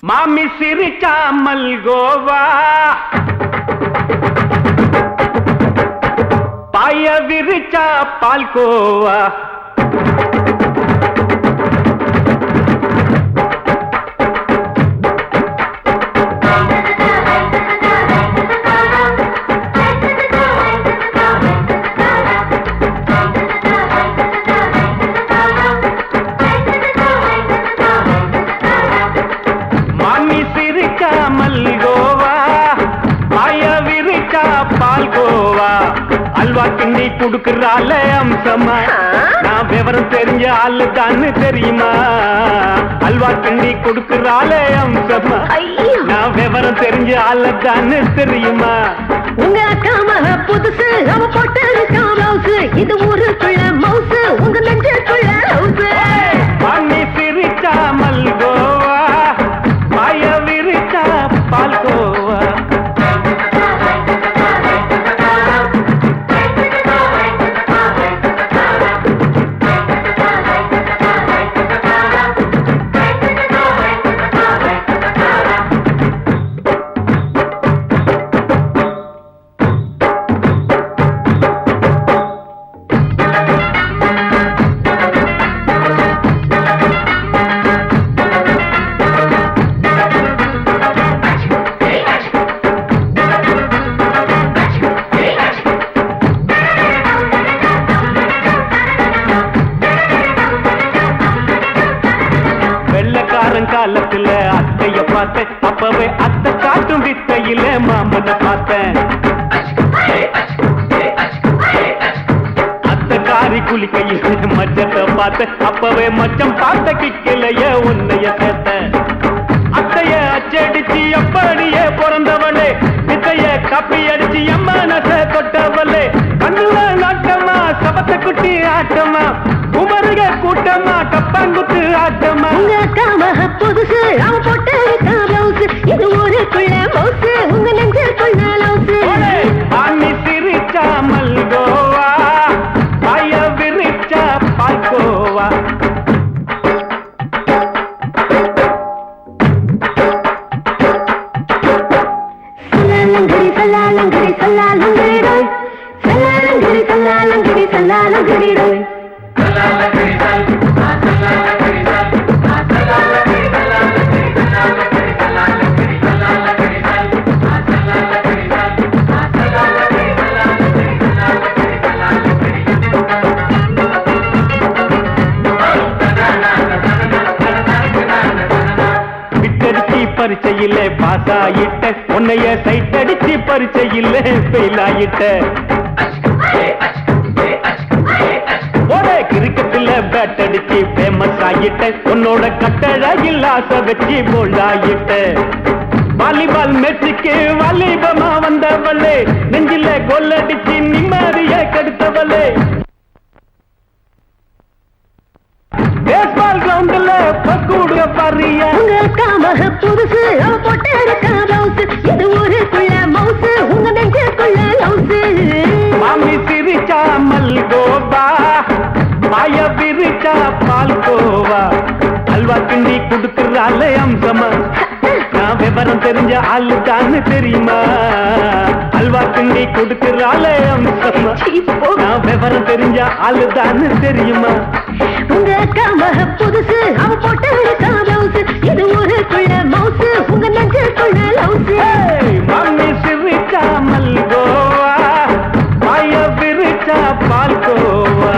மாமி சிரிக்காமல் கோவா பாய விரிச்சா பால்கோவா அல்வா கிண்ணி குடுக்கறால அம்சமா நான் விவரம் தெரிஞ்ச ஆளு தான்னு தெரியுமா அல்வா கிண்ணி குடுக்கறால அம்சமா நான் விவரம் தெரிஞ்ச ஆளு தான்னு தெரியுமா உங்க அக்காம புதுசு அவ போட்டு காமௌசு இது ஊருக்குள்ள மவுசு உங்க நெஞ்சுக்குள்ள ஹவுசு பண்ணி சிரிச்சா மல்கோவா மாய விரிச்சா பால்கோவா காலத்துல அத்தைய பார்த்தேன் அப்பவே அத்தை காட்டும் வித்தையில மாமனை பார்த்தேன் அத்தை காரி குளிக்கையில மச்சத்தை பார்த்தேன் அப்பவே மச்சம் பார்த்த கிக்கலைய உன்னைய சேர்த்தேன் அத்தைய அச்சடிச்சு அப்படியே பிறந்தவளே வித்தைய கப்பி அடிச்சு எம்மனச தொட்டவளே கண்ணுல நாட்டமா சபத்தை குட்டி ஆட்டமா குமருக கூட்டமா கப்பாங்குத்து ஆட்டமா புதுசு அவ போட்டு காமௌசு இது ஊருக்குள்ள மவுசு உங்க நெஞ்சுக்குள்ள லவுசு ஆனி சிரிச்சா மல்கோவா பாய விரிச்சா பால்கோவா சல்லாலங்கடி சல்லாலங்கடி ரோய் சல்லாலங்கடி சல்லாலங்கடி சல்லாலங்கடி ரோய் பரிச்சையில பாஸ் ஆயிட்ட உன்னைய சைட் அடிச்சு பரிச்சையில ஃபெயில் ஆயிட்ட ஒரே கிரிக்கெட்ல பேட் அடிச்சு ஃபேமஸ் ஆயிட்ட உன்னோட கட்டழகில் ஆசை வச்சு போல்ட் ஆயிட்ட வாலிபால் மேட்சுக்கு வாலிபமா வந்தவளே நெஞ்சில கோல் அடிச்சு நிம்மதிய கெடுத்தவளே பேஸ்பால் கிரவுண்ட்ல பக்கூடுக பாரியா உங்க காமக புதுசு அவ போட்டு காமௌசு இது ஊருக்குள்ள மவுசு உங்க நெஞ்சுக்குள்ள லவுசு மாமி சிரிச்சா மல்கோவா மாய விரிச்சா பால்கோவா அல்வா கிண்டி குடுக்கறால அம்சமா நான் விவரம் தெரிஞ்ச ஆளு தான்னு தெரியுமா அல்வா கிண்டி குடுக்கறால அம்சமா நான் விவரம் தெரிஞ்ச ஆளு தான்னு தெரியுமா உங்க காமக புதுசு அவ போட்டு காமௌசு இது ஊருக்குள்ள மவுசு உங்க நெஞ்சுக்குள்ள லவுசு மாமி சிரிச்சா மல்கோவா மாய விரிச்சா பால்கோவா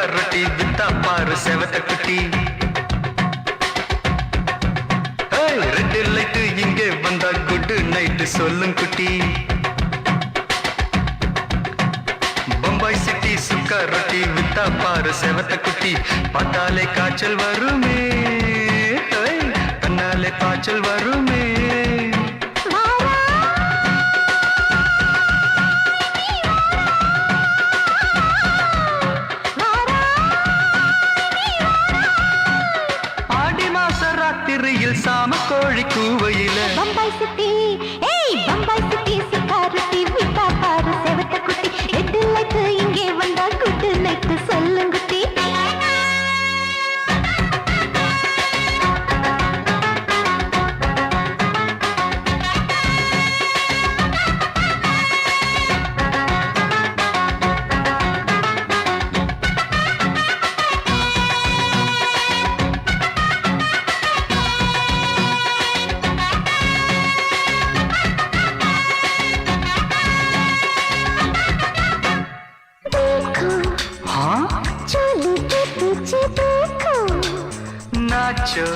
ரொட்டி வித்தா பாரு செவத்த குட்டி ரெண்டு லைட்டு இங்கே வந்தா குட் நைட்டு சொல்லும் குட்டி சுக்கர் ரொட்டி வித்தா பாரு செவத்த குட்டி பார்த்தாலே காய்ச்சல் வருமே ஹோய், கண்ணாலே காய்ச்சல் வருமே ஆடி மாச ராத்திரியில் சாம கோழி கூவையில பம்பாய் சிட்டி ஏய் பம்பாய் சிட்டி சிக்காரட்டி விட்டா பாரு செவத்த குட்டி எட்டு லைட்டு இங்கே வந்தா குட்டு லைட்டு சொல்லுங்குட்டி हाँ चोली के पीछे देखो नाचो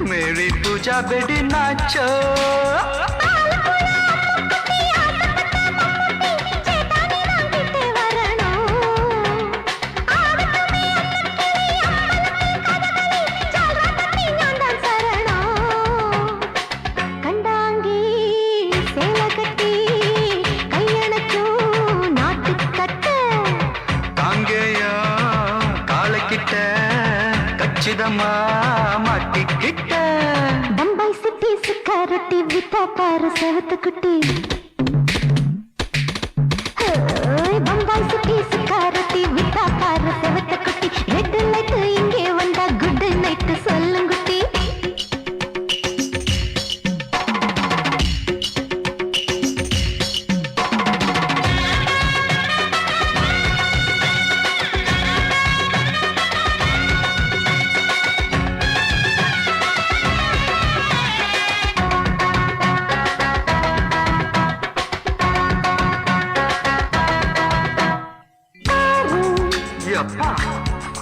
मेरी पूजा बेटी नाचो கண்டாங்கி சேலை கட்டி கையணக்கும் நாட்டுக்கட்ட தாங்கேயா காலக்கிட்ட கச்சிதமா மாட்டிக்கிட்ட பம்பாய் சிட்டி சுக்காரட்டி வித்தா பாரு செவத்து குட்டி ஹோய், பம்பாய் சிட்டி சுக்காரட்டி வித்தா பாரு செவத்து குட்டி ரெட் லைட் இங்கே வந்தா குட் நைட் சொல்லுங்குட்டி எப்பா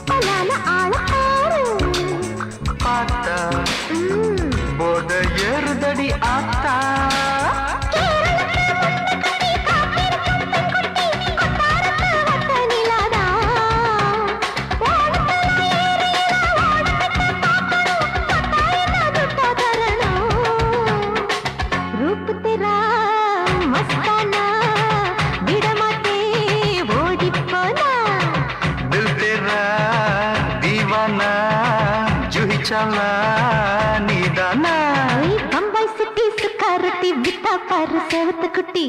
பலான ஆள ஆறு பார்த்தா போட ஏறுதடி ஆத்தா रूप तेरा मस्ताना विडमाते ओडी पोना दिल तेरा दीवाना जूही चला नीदाना ओए बम्बई सिटी सुकारती विता पार सेवत कुटी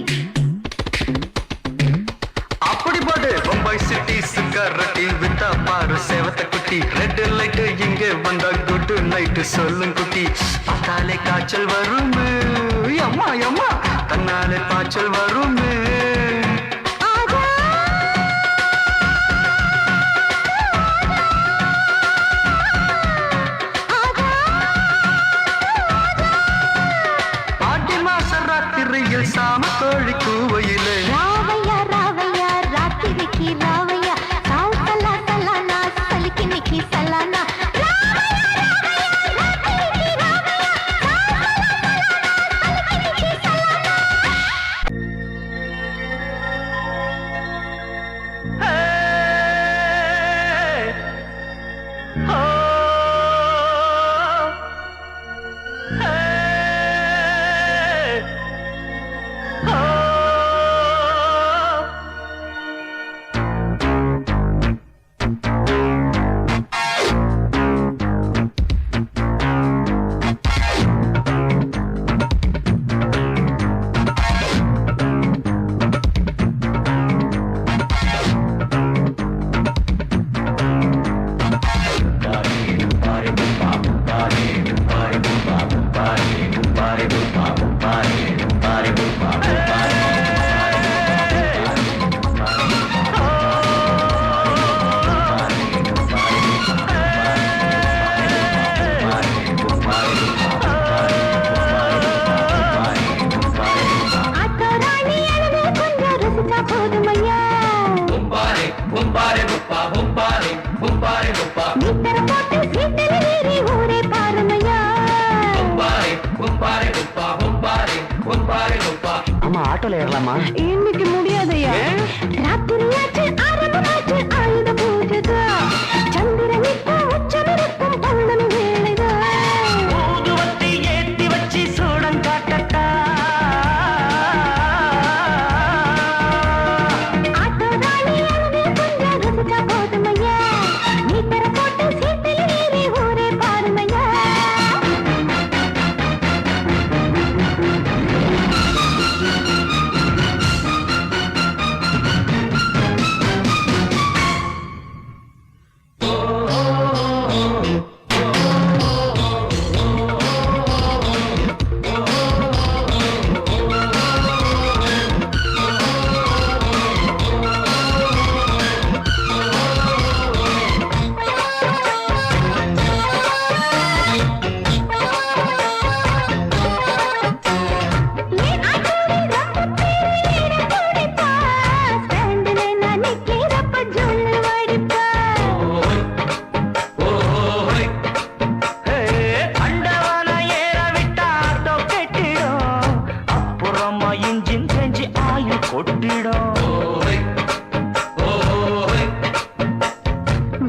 அப்படி போடு பம்பாய் சிட்டி சிக்கரட்டி வித்தா பாரு சேவத்த குட்டி ரெட் லைட் இங்கே வந்தா குட் நைட் சொல்லும் குட்டி பார்த்தாலே காய்ச்சல் வருமே அம்மா அம்மா தன்னாலே பாய்ச்சல் வருமே आजा आजा ஆடி மாச ராத்திரியில் சாம கோழி கூவையிலே रावैया रावैया रात्रि की रावैया साव सला सलाना सलकी निकी सलाना ஆமா ஆட்டோல ஏறலாமா? இன்னைக்கு முடியாதையா ராத்திரியாச்சு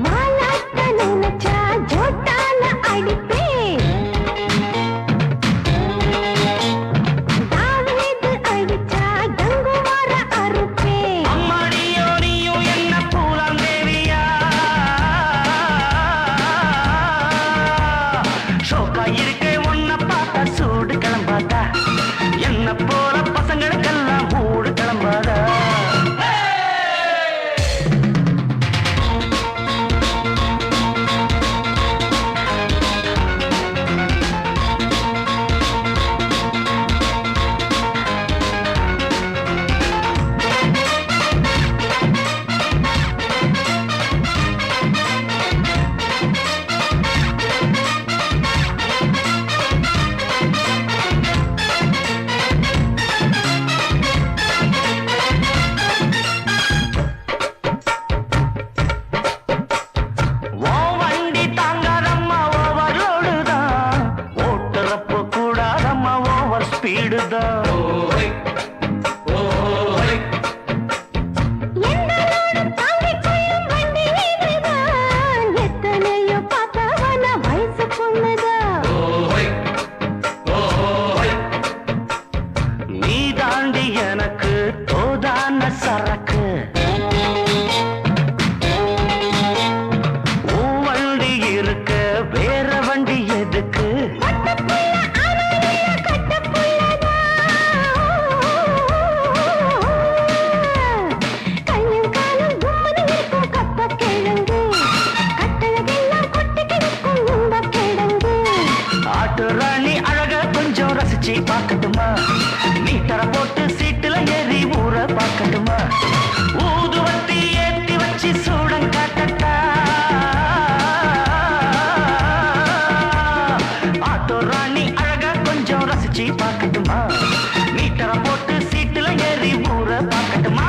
மாலாட்ட நினைச்சா ஜோட்டால அடிப்பேன். தாவீது அடிச்சா கங்குவார அறுப்பேன். அம்மாடியோ நீயும் என்ன பூலாம் தேவியா ஷோக்கா இருக்கே உன்னை பார்த்தா சூடு கிளம்பாதா என்ன போல பசங்களுக்கெல்லாம் மூடு கிளம்பாதா ஓ வண்டி தாங்காதம்மா ஓவர்லோடு தான் ஓட்டுறப்ப கூடாதம்மா ஓவர் ஸ்பீடு தான் எங்களோட தாங்கிக் கொள்ளும் வண்டி இதுதான். எத்தனையோ பார்த்தவன வயசு பொண்ணுதான். நீ தாண்டி எனக்கு தோதான சரக்கு உன் வண்டி இருக்க வேற வண்டி எதுக்கு கையும் காலும் கும்மனு இருக்கும் கப்பக் கிழங்கு. கட்டழகெல்லாம் கொட்டி கிடக்கும் இன்பக் கிழங்கு. ஆட்டு ராணி அழக கொஞ்சம் ரசிச்சு பார்க்கட்டுமா மீட்டர போட்டு சீட்டுல ஏறி ஊற பார்க்கட்டுமா ஊதுவத்தி ஏத்தி வச்சு சூடம் காட்டட்டா ஆட்டு ராணி அழக கொஞ்சம் ரசிச்சு பார்க்கட்டுமா மீட்டர போட்டு சீட்டுல ஏறி ஊற பார்க்கட்டுமா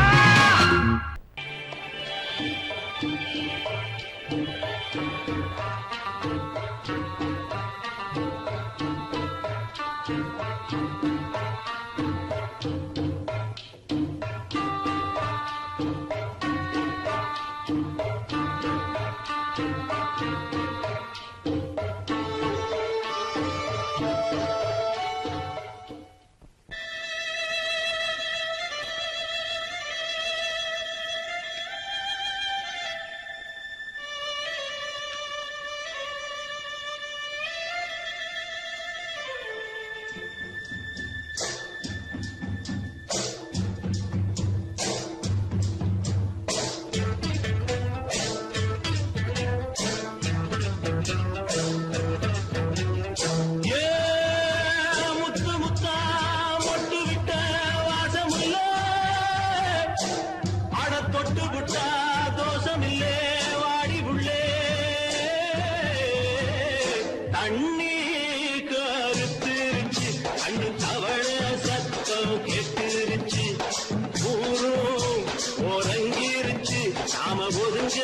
முத்து முத்தா மொட்டு விட்ட வாசமில்ல அட தொட்டு விட்டா தோஷமில்லே வாடி உள்ளே தண்ணி கருத்துருச்சு கண்ணு தவள சத்தம் கெட்டுருச்சு ஊரும் உறங்கிருச்சு நாம ஒதுங்க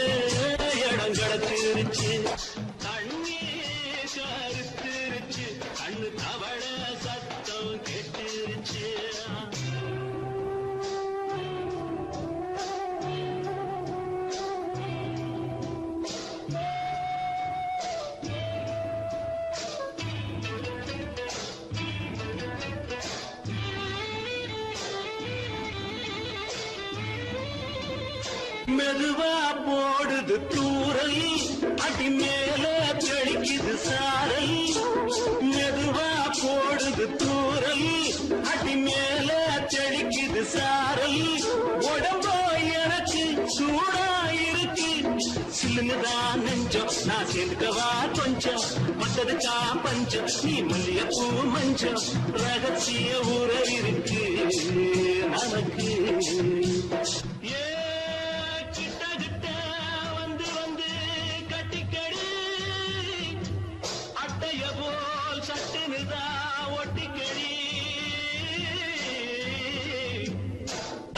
இடம் கடத்திருச்சு தண்ணி கருத்துருச்சு கண்ணு தவள சத்தம் கெட்டுருச்சு மெதுவா போடுது தூரல் அடி மேல தெளிக்குது சாரல் மெதுவா போடுது தூரல் அடி மேல தெளிக்குது சாரல் உடம்போ எனக்கு சூடா இருக்கு சில்லுதான் நெஞ்சம் நான் சேர்ந்துக்கவா கொஞ்சம் மத்ததுக்கா பஞ்சம் நீ மல்லியப்பூ மஞ்சம் ரகசிய உறவிருக்கு நமக்கு கிட்ட கிட்ட வந்து வந்து கட்டிக்கடி அட்டைய போல் சட்டுனுதா ஒட்டிக்கடி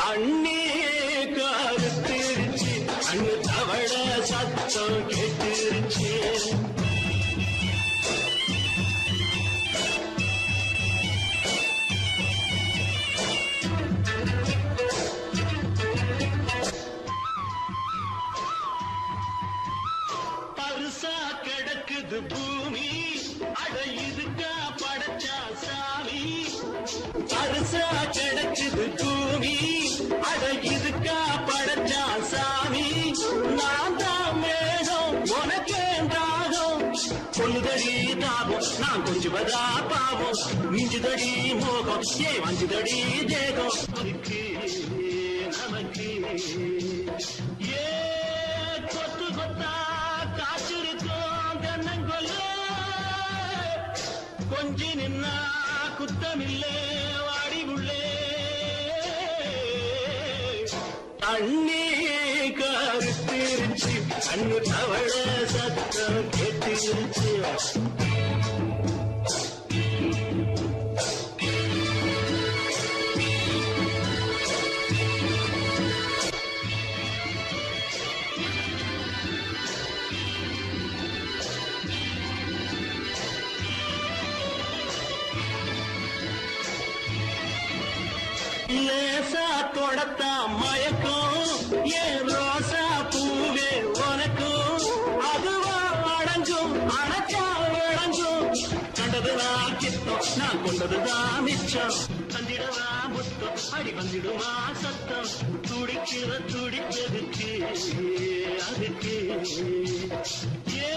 தண்ணி கருத்திருச்சு அண்ணு தவள சத்தம் கேட்டுருச்சு கிடக்குது பூமி அட இதுக்கா படைச்சா சாமி அரிசா கிடக்குது பூமி அட இதுக்கா படைச்சா சாமி நான் தான் மேகம் உனக்கேண்டாகும் கொல்லுதடி தாபம் நான் கொஞ்சுவதா பாவம் மிஞ்சுதடி மோகம் வஞ்சுதடி தேகம் அதுக்கு நமக்கு ஏ கொத்து கொத்தா காற்றிருக்கோம் தென்னங்கொல்ல கொஞ்சி நின்னா குத்தமில்லே வாடி உள்ளே தண்ணி கருத்திருச்சு கண்ணு தவள சத்தம் கேட்டிருச்சு லேசா தொடத்தா மயக்கும் ஏன் ரோசா பூவே உனக்கும் அதுவா அடங்கும் அணைச்சா விளங்கும் கண்டதுதான் கித்தம் நான் கொண்டதுதான் மிச்சம் தந்திடவா முத்தம் அடி வந்திடுமா சத்தம் துடிக்கிற துடிப்பதுக்கு அதுக்கு ஏ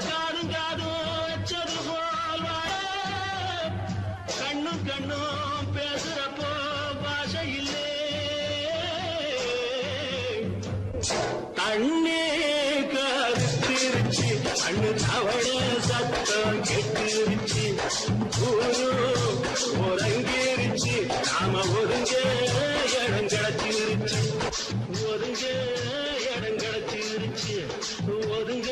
காதும் காதும் வச்சது போல் கண்ணும் கண்ணும் பேசுறப்போ பாஷை இல்லே தண்ணே கருத்திருச்சு கண்ணு தவள சத்தம் கெட்டிருச்சு ஊரு ஒருங்கிருச்சு நாம ஒருங்க இடம் கிடைச்சிருச்சு ஒருங்க இடம் கிடைச்சிருச்சு ஒருங்க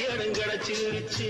இடம் கிடைச்சிருச்சு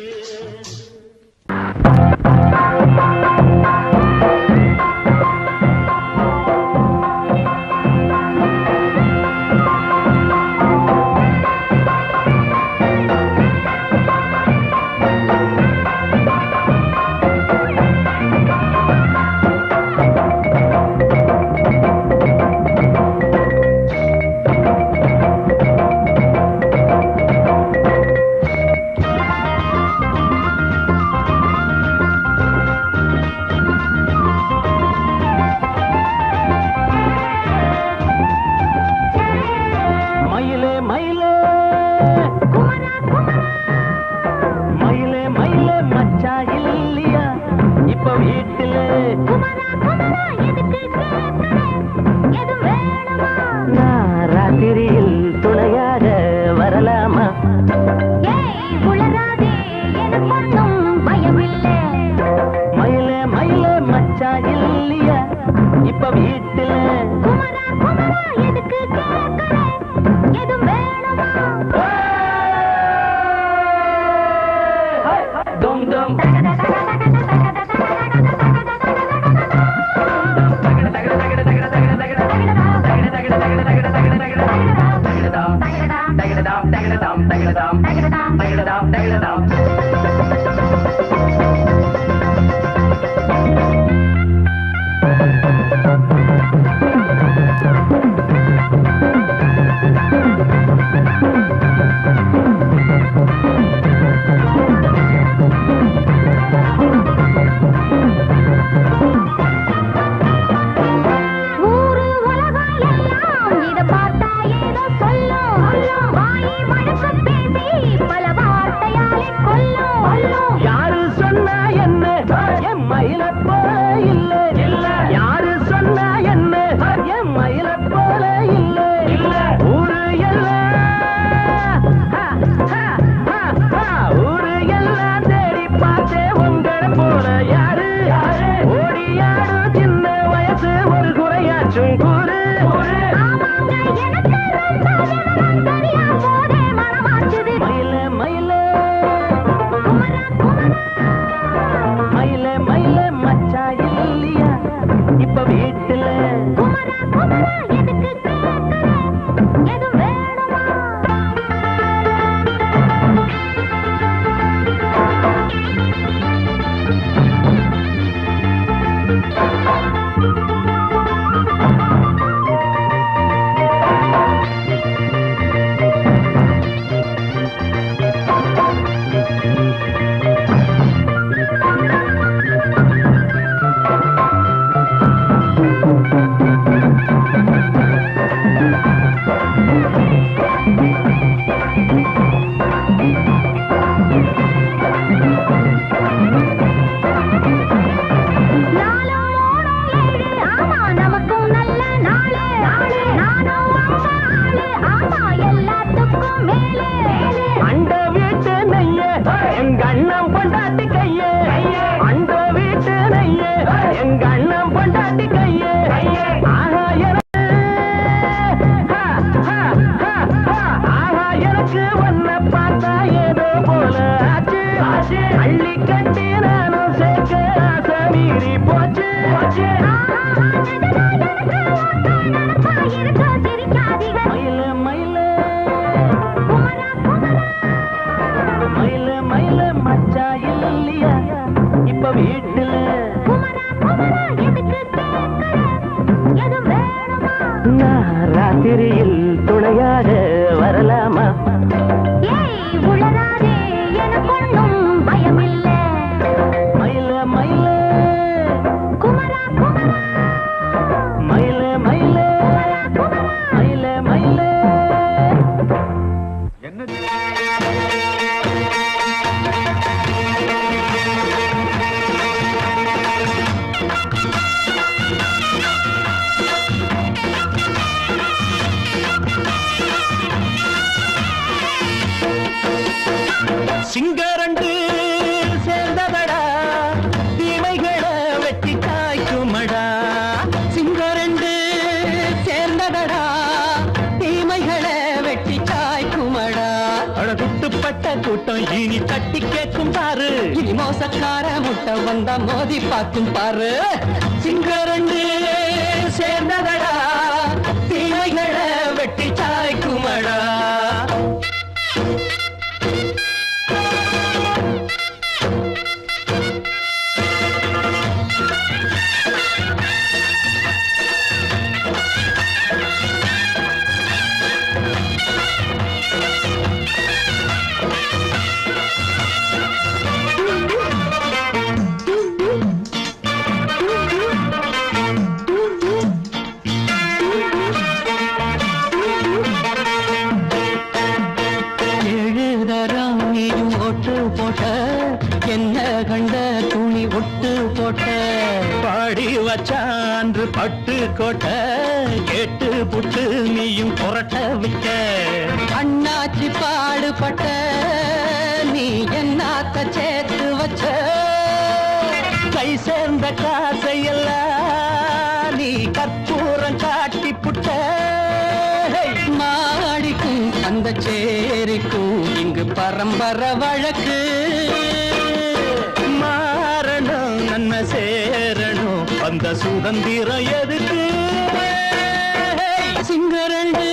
ராத்திரியில் துணையாக வரலாமா? ஏய் உளராதே எனக்கொன்னும் பயமில்லை. மயில மயில குமரா குமரா மயில மயில மயில மயில சிங்கரண்டு சேர்ந்ததடா தீமைகளை வெட்டி காய்க்குமடா. சிங்கரண்டு சேர்ந்ததடா தீமைகளை வெட்டி காய்க்குமடா. அழகுட்டுப்பட்ட கூட்டம் இனி தட்டி கேட்கும் பாரு, இனி மோசக்கார முட்டை வந்தா மோதி பார்க்கும் பாரு. சிங்கரண்டு சேர்ந்ததடா தீமைகளை வெட்டி காய்க்குமடா. என்ன கண்ட துணி ஒட்டு போட்ட பாடி வச்சான்று பட்டு கோட்ட கேட்டு புட்டு நீயும் புரட்ட விட்ட. அண்ணாச்சி பாடுபட்ட நீ என்னாத்த சேர்த்து வச்ச. கை சேர்ந்த காசையெல்லாம் நீ கற்பூரம் காட்டி புட்ட. மாடிக்கும் அந்த சேரிக்கும் இங்கு பரம்பரை வழக்கு. மாறணும் நன்மை சேரணும் அந்த சுதந்திரம் எதுக்கு? சிங்கரண்டு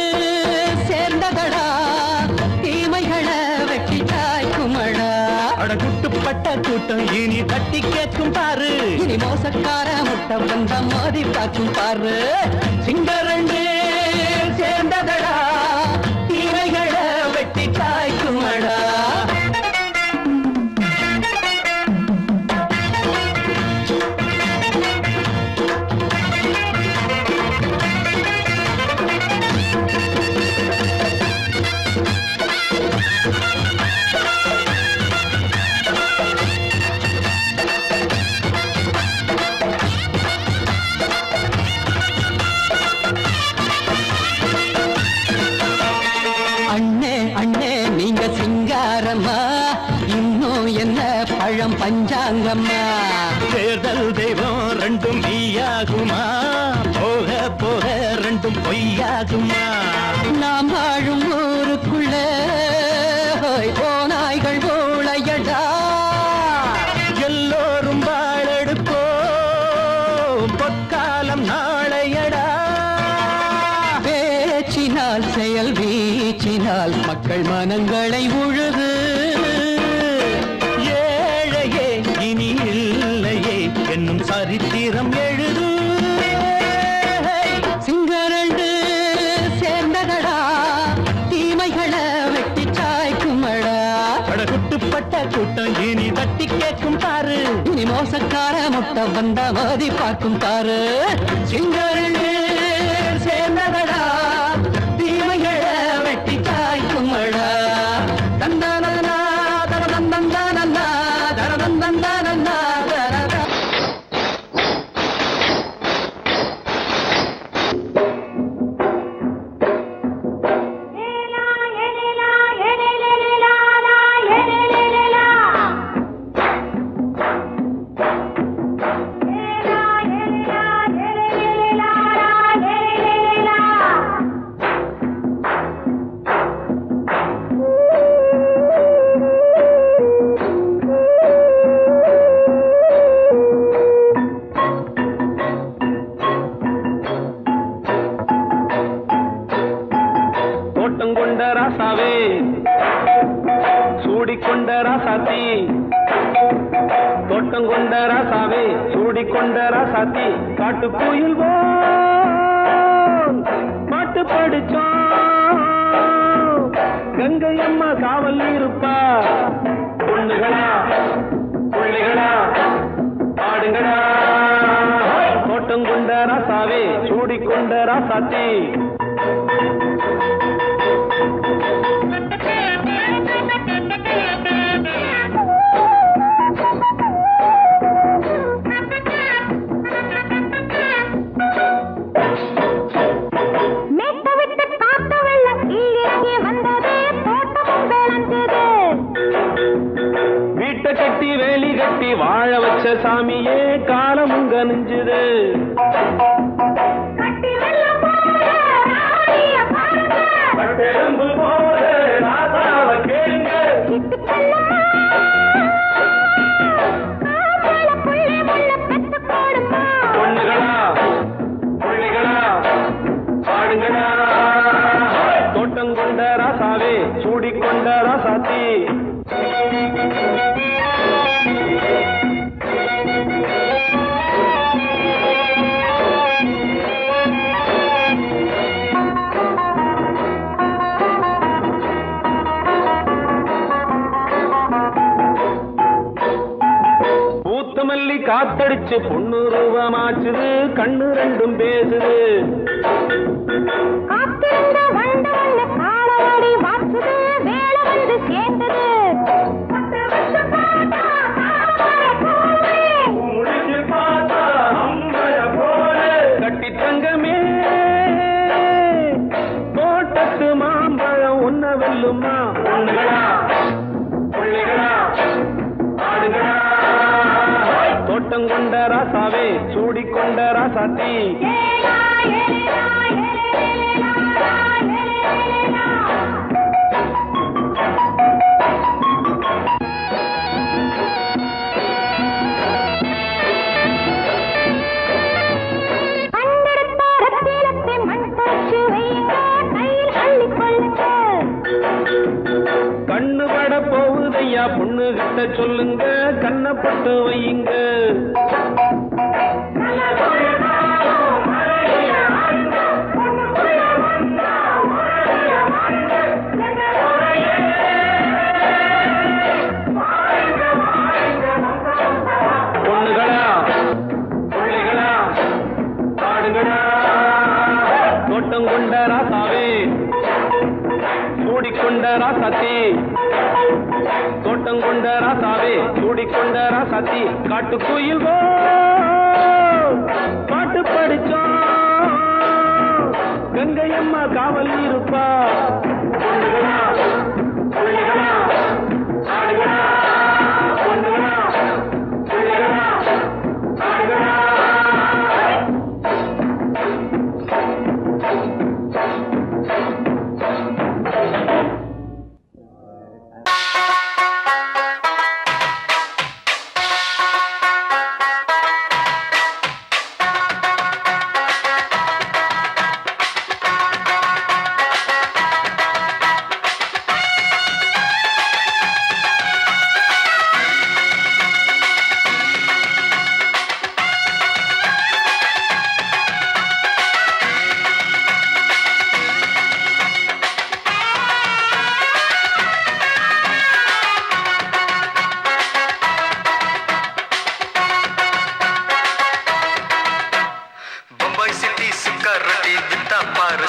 சேர்ந்ததடா தீமைகளை வெட்டி காய்க்குமடா. அடகுட்டுப்பட்ட கூட்டம் இனி தட்டி கேட்கும் பாரு, இனி மோசக்கார முட்டை வந்த மோதி பார்க்கும் பாரு. சிங்கரண்டு சேர்ந்ததடா தீமைகளை வெட்டி காய்க்குமடா. இன்னும் என்ன பழம் பஞ்சாங்கம்மா. தேர்தல் தெய்வம் ரெண்டும் மெய்யாகுமா, போக போக ரெண்டும் பொய்யாகுமா. நாம் வாழும் ஊருக்குள்ள ஓநாய்கள் ஊழையடா. எல்லோரும் வாழெடுப்போ பொற்காலம் நாளையடா. பேச்சினால் செயல் வீச்சினால் மக்கள் மனங்களை உழுது. ஏழையே இனி இல்லையே என்னும் சரித்திரம் எழுது. சிங்கரண்டு சேர்ந்ததடா தீமைகளை வெட்டி சாய்க்குமடா. படகுட்டுப்பட்ட கூட்டம் இனி தட்டி கேட்கும் பாரு, இனி மோசக்கார முட்டை வந்த மோதி பார்க்கும் பாரு. சிங்கரண்டு சேர்ந்ததடா தீமைகளை வெட்டி காய்க்குமடா. தந்தானா தரதந்தானா தரதந்தானா தரத. கொண்ட ராசாவே சூடிக்கொண்ட ராசாத்தி, தோட்டம் கொண்ட ராசாவே சூடிக்கொண்ட ராசாத்தி. காட்டு கோயில் பாட்டு படிச்சோம் கங்கை அம்மா காவல் இருப்பா பொண்ணுகளா புள்ளிகளா ஆடுங்களா தோட்டம் கொண்ட ராசாவே சூடிக்கொண்ட ராசாத்தி கட்டி வேலி கட்டி வாழ வச்ச சாமியே காலமுங்க நெஞ்சுது பொண்ணுகளா புள்ளிகளா ஆடுங்களா தோட்டம் கொண்ட ராசாவே சூடிக்கொண்ட ராசாத்தி பூத்தமல்லி காத்தடிச்சு பொண்ணு ரூபமாச்சுது கண்ணு ரெண்டும் பேசுது கட்டி தங்கமே தோட்டத்து மாம்பழம் உன்ன வெல்லுமா பொண்ணுகளா புள்ளிகளா ஆடுகளா தோட்டம் கொண்ட ராசாவே சூடிக்கொண்ட ராசாத்தி கண்ணு பட போகுதையா பொண்ணு கிட்ட சொல்லுங்க கண்ணப்பட்டு வையுங்க பொண்ணுகளா புள்ளிகளா ஆடுகளா தோட்டம் கொண்ட ராசாவே சூடிக்கொண்ட ராசாத்தி தோட்டம் கொண்ட ராசாவே சூடிக்கொண்ட ராசாத்தி காட்டுக்குயில் பாட்டு படிச்சோம் கங்கை அம்மா காவல் இருப்பா பொண்ணுகளா புள்ளிகளா ஆடுகளா பொண்ணுகளா புள்ளிகளா ஆடுகளா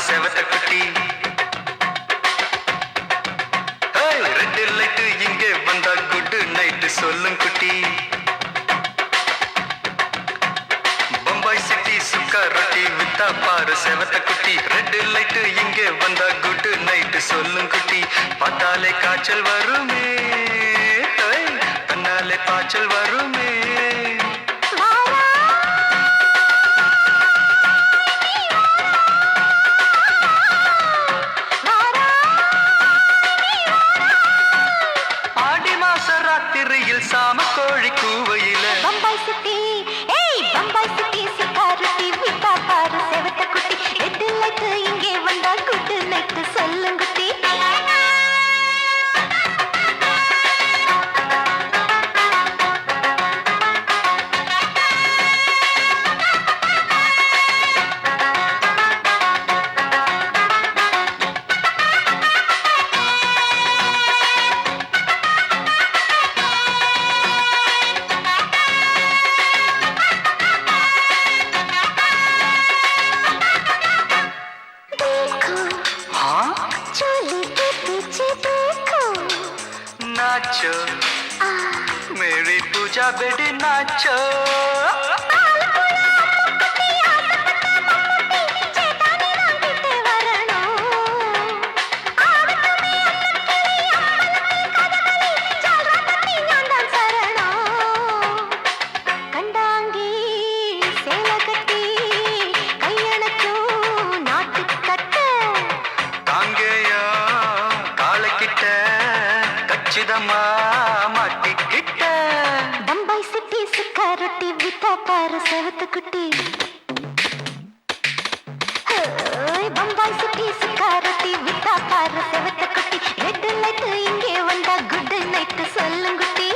செவத்த குட்டி ரெட் லைட் இங்கே வந்தா குட் நைட் சொல்லும் குட்டி பம்பாய் சிட்டி சுக்கா ரொட்டி வித்தா பாரு செவத்த குட்டி ரெட் லைட் இங்கே வந்தா குட் நைட் சொல்லும் குட்டி பார்த்தாலே காய்ச்சல் வருமே தன்னாலே காய்ச்சல் வருமே சாம கோழி கூவையில பம்பாய் சிட்டி பம்பாய் சிட்டி சிக்காரத்தி விட்டா பாரு செவத்த குட்டி ரெட் லைட் இங்கே வந்தா குட் நைட் சொல்லுங்குட்டி नाचो मेरी पूजा बेटी नाचो बम्बई सिटी सिक्योरिटी विता पार सेवत कुटी बम्बई सिटी सिक्योरिटी विता पार सेवत कुटी रेड लाइट इंगे वंदा गुड नाइट सोल्लुंगुटी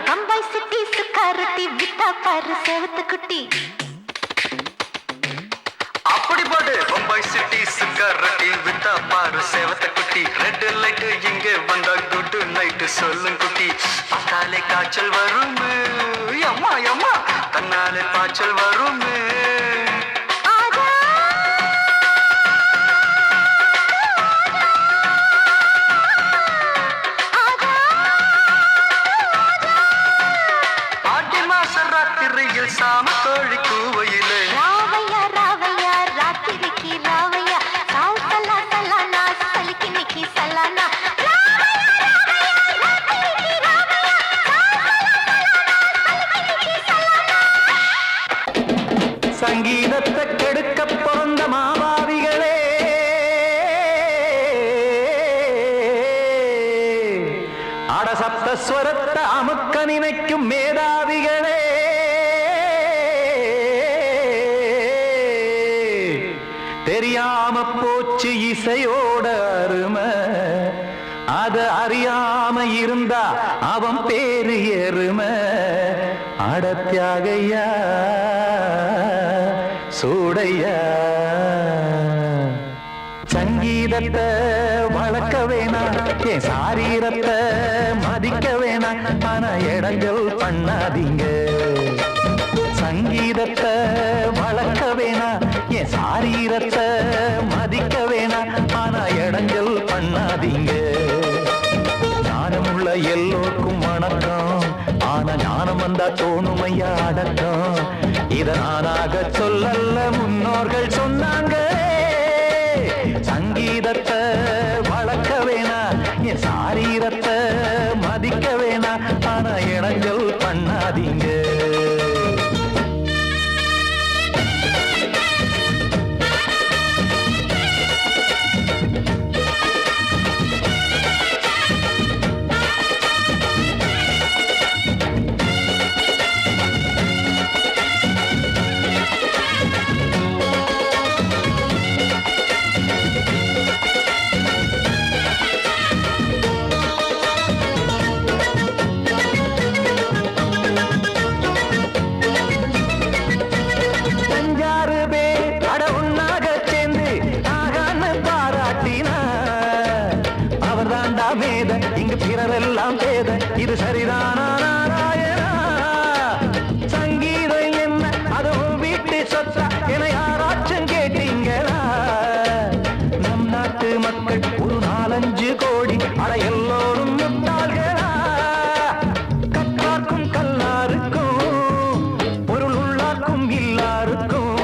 बम्बई सिटी सिक्योरिटी विता पार सेवत कुटी அப்படி போடு பம்பாய் சிட்டி சிக்கரட்டி வித்தா பாரு சேவத்த குட்டி ரெட் லைட் இங்கே வந்தா குட் நைட் சொல்லும் குட்டி பார்த்தாலே காய்ச்சல் வருமே அம்மா அம்மா தன்னாலே பாய்ச்சல் வருமே ஆடி மாச ராத்திரியில் சாம கோழி கூவையிலே ராவையா ராவையா ராத்திரிக்கு ராவையா சால் சலா சலானா சலிக்கு நிக்கி சலானா சங்கீதத்தை கெடுக்க பிறந்த மாபாவிகளே அடசப்த ஸ்வரத்தை அமுக்க நினைக்கும் மேதாவிகளே தெரியாம போச்சு இசையோட அருமை அத அறியாம இருந்தா அவன் பேரு எருமை அடத்தியாகையா சூடையா சங்கீதத்தை வளர்க்க வேணாம் என் சாரீரத்தை மதிக்க வேணாம் ஆனா இடங்கள் பண்ணாதீங்க சங்கீதத்தை வளர்க்க வேணாம் என் சாரீரத்தை மதிக்க வேணாம் ஆனா இடங்கள் பண்ணாதீங்க ஞானமுள்ள எல்லோருக்கும் வணக்கம் ஆனா ஞானம் வந்தா தோணுமையா அடக்கம் இத நானாக சொல்லல்ல முன்னோர்கள் சொன்னாங்க சங்கீதத்தை வளர்க்க வேணா என் சாரீரத்தை மதிக்க வேணா ஆனா இடங்கள் பண்ணாதீங்க இங்கு பிறரெல்லாம் பேத இது சரிதானா நாராயணா சங்கீதம் என்ன அதுவும் வீட்டு சொத்தா என யாராச்சும் கேட்டீங்களா நம் நாட்டு மக்கள் ஒரு 4-5 கோடி அட எல்லோரும் முட்டாள்களா கற்றார்க்கும் கல்லாருக்கும் பொருள் உள்ளார்க்கும் எல்லாருக்கும்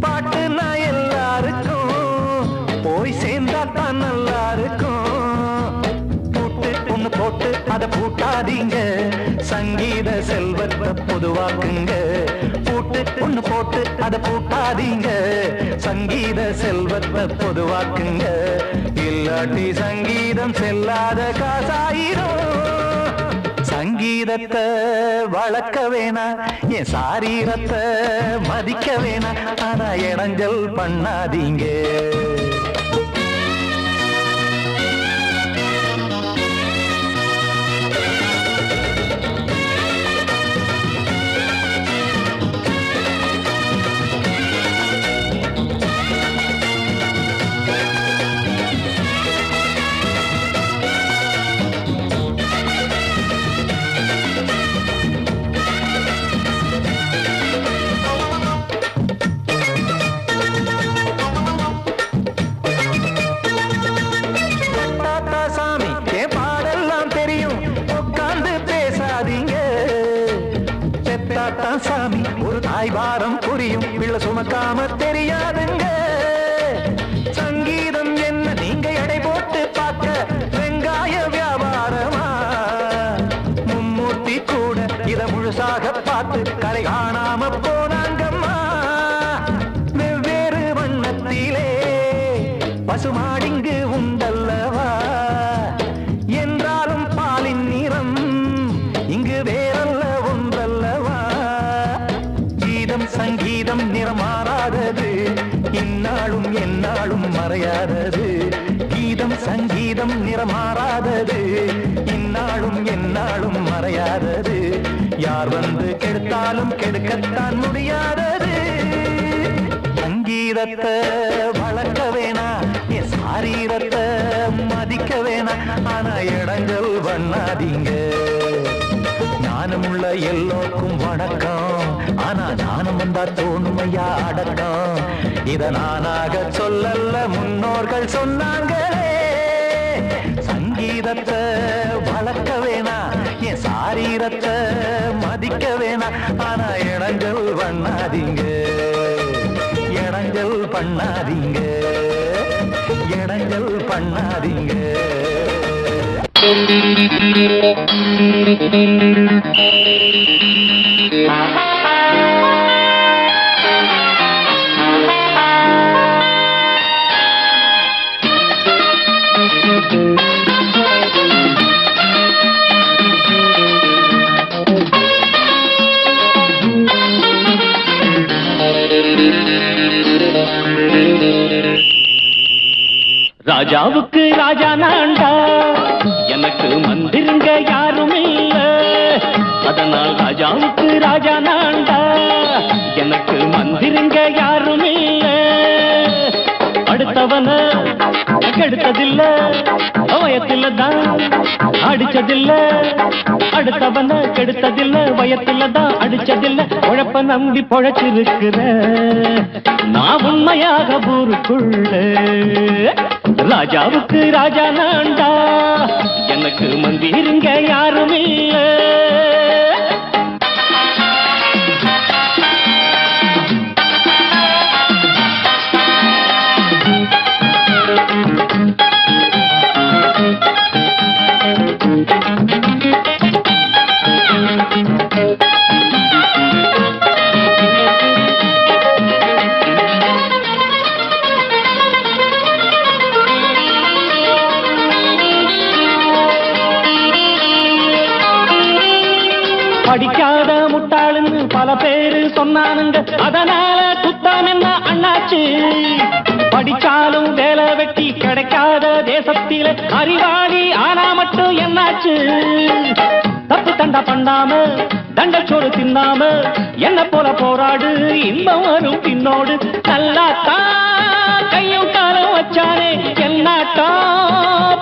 பாட்டுனா எல்லாருக்கும் போய் சேர்ந்தா தான் நல்லா இருக்கும் அத பூட்டாதீங்க சங்கீத செல்வத்தை பொதுவாக்குங்க பூட்டு ஒண்ணு போட்டு அத பூட்டாதீங்க சங்கீத செல்வத்தை பொதுவாக்குங்க இல்லாட்டி சங்கீதம் செல்லாத காசாயிரும் சங்கீதத்தை வளர்க்க வேணா என் சாரீரத்தை மதிக்க வேணா ஆனா இடைஞ்சல் பண்ணாதீங்க சாமி ஒரு தாய் வாரம் புரியும் பிள்ளை சுமக்காம தெரியாதுங்க சங்கீதம் என்ன நீங்க எடை போட்டு பார்க்க வெங்காய வியாபாரமா மும்மூர்த்தி கூட இத முழுசாக பார்த்து கரை காணாம போனாங்கம்மா வெவ்வேறு வண்ணத்திலே பசுமாடிங்கு உண்டல்லவா என்றாலும் பாலின் நிறம் இங்கு வேறல்ல ஒன்றல்லவா சங்கீதம் நிறமாறாதது இந்நாளும் எந்நாளும் மறையாதது கீதம் சங்கீதம் நிறமாறாதது இந்நாளும் எந்நாளும் மறையாதது யார் வந்து கெடுத்தாலும் கெடுக்கத்தான் முடியாதது சங்கீதத்தை வளர்க்க வேணா என் சாரீரத்தை மதிக்க வேணா ஆனா இடைஞ்சல் பண்ணாதீங்க ஞானமுள்ள எல்லோருக்கும் வணக்கம் ஆனா ஞானம் வந்தா தோணுமையா அடக்கம் இத நானாக சொல்லல்ல முன்னோர்கள் சொன்னாங்களே சங்கீதத்தை வளர்க்க வேணா என் சாரீரத்தை மதிக்க வேணா ஆனா இடைஞ்சல் பண்ணாதீங்க இடைஞ்சல் பண்ணாதீங்க இடைஞ்சல் பண்ணாதீங்க ராஜாவுக்கு ராஜா நான்டா எனக்கு மந்திருங்க யாரும் இல்ல அதனால் ராஜாவுக்கு ராஜா நான்டா எனக்கு மந்திருங்க யாரும் இல்ல அடுத்தவன கெடுத்ததில்ல வயத்தில தான் அடிச்சதில்ல அடுத்தவன கெடுத்ததில்ல வயத்தில தான் அடிச்சதில்ல உழப்ப நம்பி பொழைச்சிருக்கிற நான் உண்மையாக ஊருக்குள்ள ராஜாவுக்கு ராஜா நான்டா எனக்கு மந்திருங்க யாரும் இல்ல படிக்காத முட்டாளுன்னு பல பேரு சொன்னானுங்க அதனால குத்தம் என்ன அண்ணாச்சு படிச்சாலும் வேலை வெட்டி கிடைக்காத தேசத்தில அறிவாளி ஆனா மட்டும் என்னாச்சு தப்பு தண்டா பண்ணாம தண்டச்சோறு தின்னாம என்ன போல போராடு இன்பம் வரும் பின்னோடு நல்லாத்தான் கையும் காலம் வச்சானே என்னாட்டா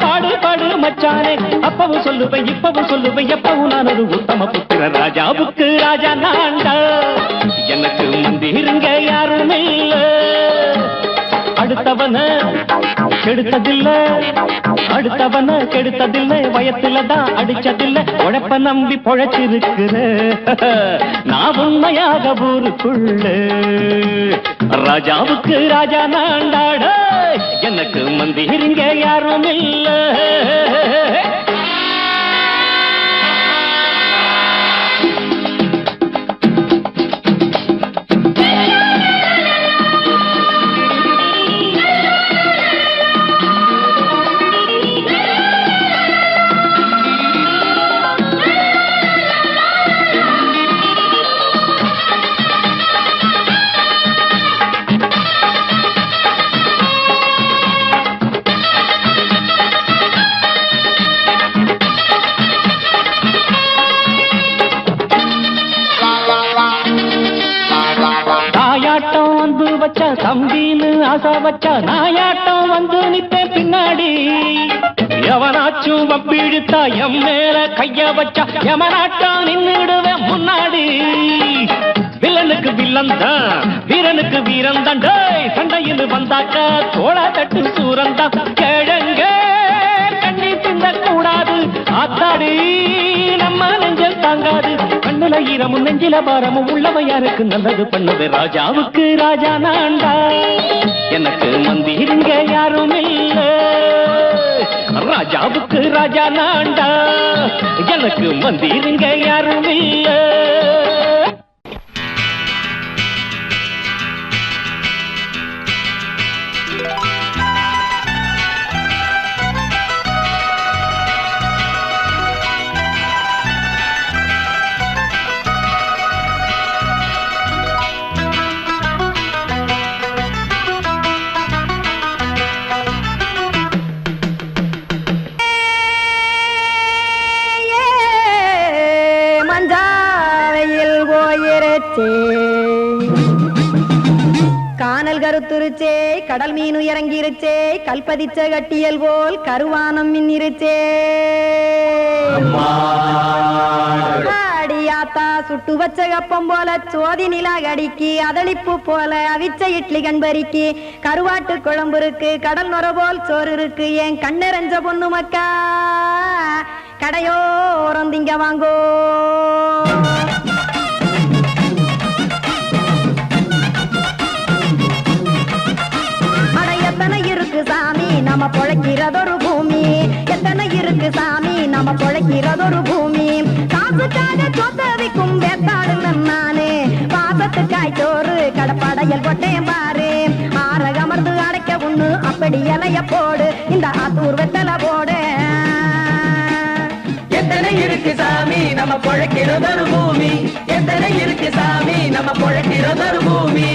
பாடு பாடு மச்சானே அப்பவும் சொல்லுவேன் இப்பவும் சொல்லுவேன் எப்பவும் நான் ஒரு உத்தம புத்திர ராஜாவுக்கு ராஜா நான்டா எனக்கு மந்திருங்க யாருமே இல்ல அடுத்தவன கெடுத்ததில்ல அடுத்தவன கெடுத்ததில்ல வயத்துல தான் அடிச்சதில்ல உழைப்ப நம்பி பொழைச்சிருக்கிற நான் உண்மையாக ஊருக்குள்ள ராஜாவுக்கு ராஜா நான்டாட எனக்கு மந்திருங்க யாரும் இல்ல ஆசை வச்சா நாயாட்டம் வந்து நிப்பேன் பின்னாடி. எவனாச்சும் வப்பிழுத்தா எம் மேல கைய வச்சா எவனாட்டம் நின்னுடுவேன் முன்னாடி. வில்லனுக்கு வில்லன் தான், வீரனுக்கு வீரன் தான். சண்டையில் வந்தாக்க தோள தட்டு சூரன் தான். கிழங்க கண்ணி திந்த கூடாது, ஆத்தாடி நம்ம நெஞ்சல் தாங்காது. கண்ணுல ஈரமும் நெஞ்சில பாரமும் உள்ளவன் யாருக்கு நல்லது பண்ணது. ராஜாவுக்கு ராஜா நான்டா, எனக்கு மந்திருங்க யாரும் இல்ல. ராஜாவுக்கு ராஜா நான்டா, எனக்கு மந்திருங்க யாரும் இல்ல. கானல் கருத்துருச்சே, கடல் மீன் இறங்கிருச்சே, கல்பதிச்ச கட்டியல் போல் கருவானம் மின்னிருச்சே. அடியாத்தா சுட்டு வச்ச கப்பம் போல சோதி நிலா கடிக்கு, அதளிப்பு போல அவிச்ச இட்லி கண்பறிக்கு, கருவாட்டு குழம்பு இருக்கு, கடல் நொர போல் சோறு இருக்கு. என் கண்ணெரஞ்ச பொண்ணு மக்கா கடையோரம் திங்க வாங்கோ. எத்தனை இருக்கு சாமி நம்ம பொழைக்கிறதொரு பூமி, எத்தனை இருக்கு சாமி நம்ம பொழைக்கிறதொரு பூமி. காசுக்காக சொத்தவிக்கும் வேத்தாடுங்க நானே, பாசத்துக்காய் சோறு கடப்படையல் போட்டேன் பாரு. ஆரகமர்ந்து அடைக்க ஒண்ணு அப்படி இலைய போடு, இந்த ஆத்தூர் வெத்தலை போடு. எத்தனை இருக்கு சாமி நம்ம பொழைக்கிறதொரு பூமி, எத்தனை இருக்கு சாமி நம்ம பொழைக்கிறதொரு பூமி.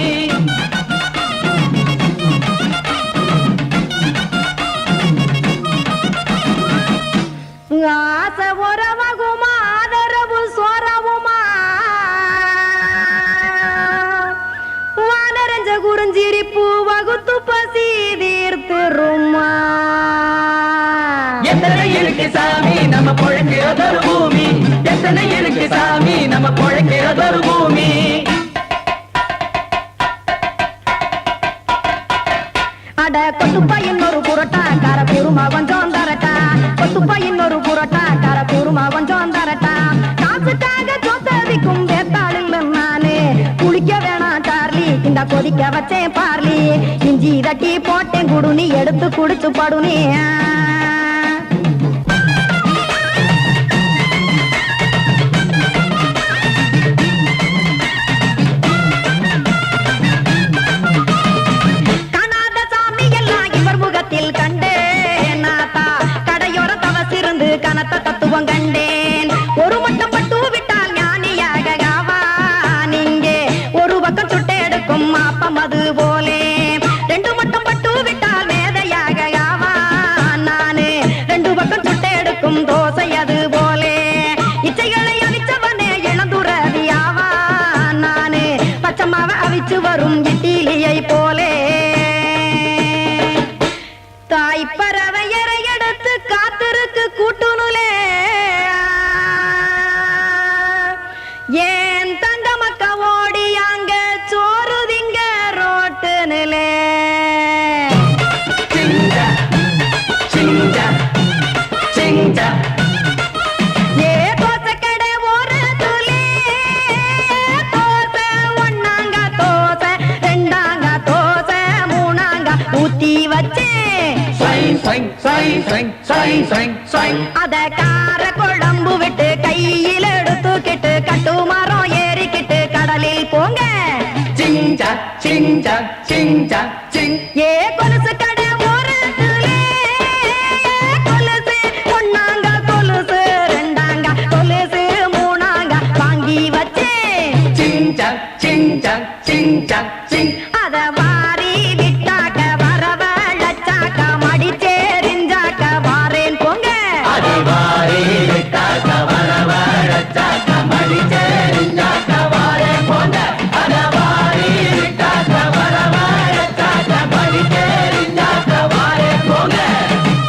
ஆசை உறவகுமா, ஆதரவு சோறவுமா, வானரஞ்ச குறிஞ்சிரிப்பு வகுத்து பசி தீர்த்துருமா. எத்தனை இருக்கு சாமி நம்ம பொழைக்கிறதொரு பூமி, எத்தனை இருக்கு சாமி நம்ம பொழைக்கிறதொரு பூமி. அட கொத்துப்பா இன்னொரு புரோட்டா கார கூறுமா கொஞ்சம் தரட்டா, கொத்துப்பா இன்னொரு புரோட்டா கார கூறுமா கொஞ்சம் தரட்டா. காசுக்காக சொத்ததிக்கும் வேத்தாளில் நானே, குளிக்க வேணாம் சார்லி இந்த கொதிக்க வச்சேன் பார்லி. இஞ்சி தட்டி போட்டேன் குடுனி, எடுத்து குடிச்சு படுனி. கனத்த தத்துவம் கண்டேன், ஒரு மட்டும் பட்டு விட்டால் ஞானியாக ஆவான் இங்கே. ஒரு பக்கம் சுட்டு எடுக்கும் மாப்பம் அது போலே, ரெண்டு மட்டும் பட்டு விட்டால் மேதையாக ஆவான் நானு. ரெண்டு பக்கம் சுட்டு எடுக்கும் தோசை அது போலே, இச்சைகளை அவிச்சவனே இளந்துறவி ஆவான் நானு. பச்சமாவ அவிச்சு வரும் இட்டிலியை போலே, தாய் பறவையரை எடுத்து காத்திருக்கு கூட்டுனுலே. ஏன் தங்க மக்க ஓடி அங்க சோறுதிங்க ரோட்டு நிலே. சிங்கா சிங்கா சிங்கா ஏ தோசை கடை ஒரு துளி, தோசை ஒன்னாங்க தோசை, ரெண்டாங்க தோசை, மூணாங்க ஊத்தி வச்சே. அத கார குழம்பு விட்டு கையில் எடுத்துக்கிட்டு கட்டு மரம் ஏறிக்கிட்டு கடலில் போங்க. சிங்கா சிங்கா சிங்கா சிங்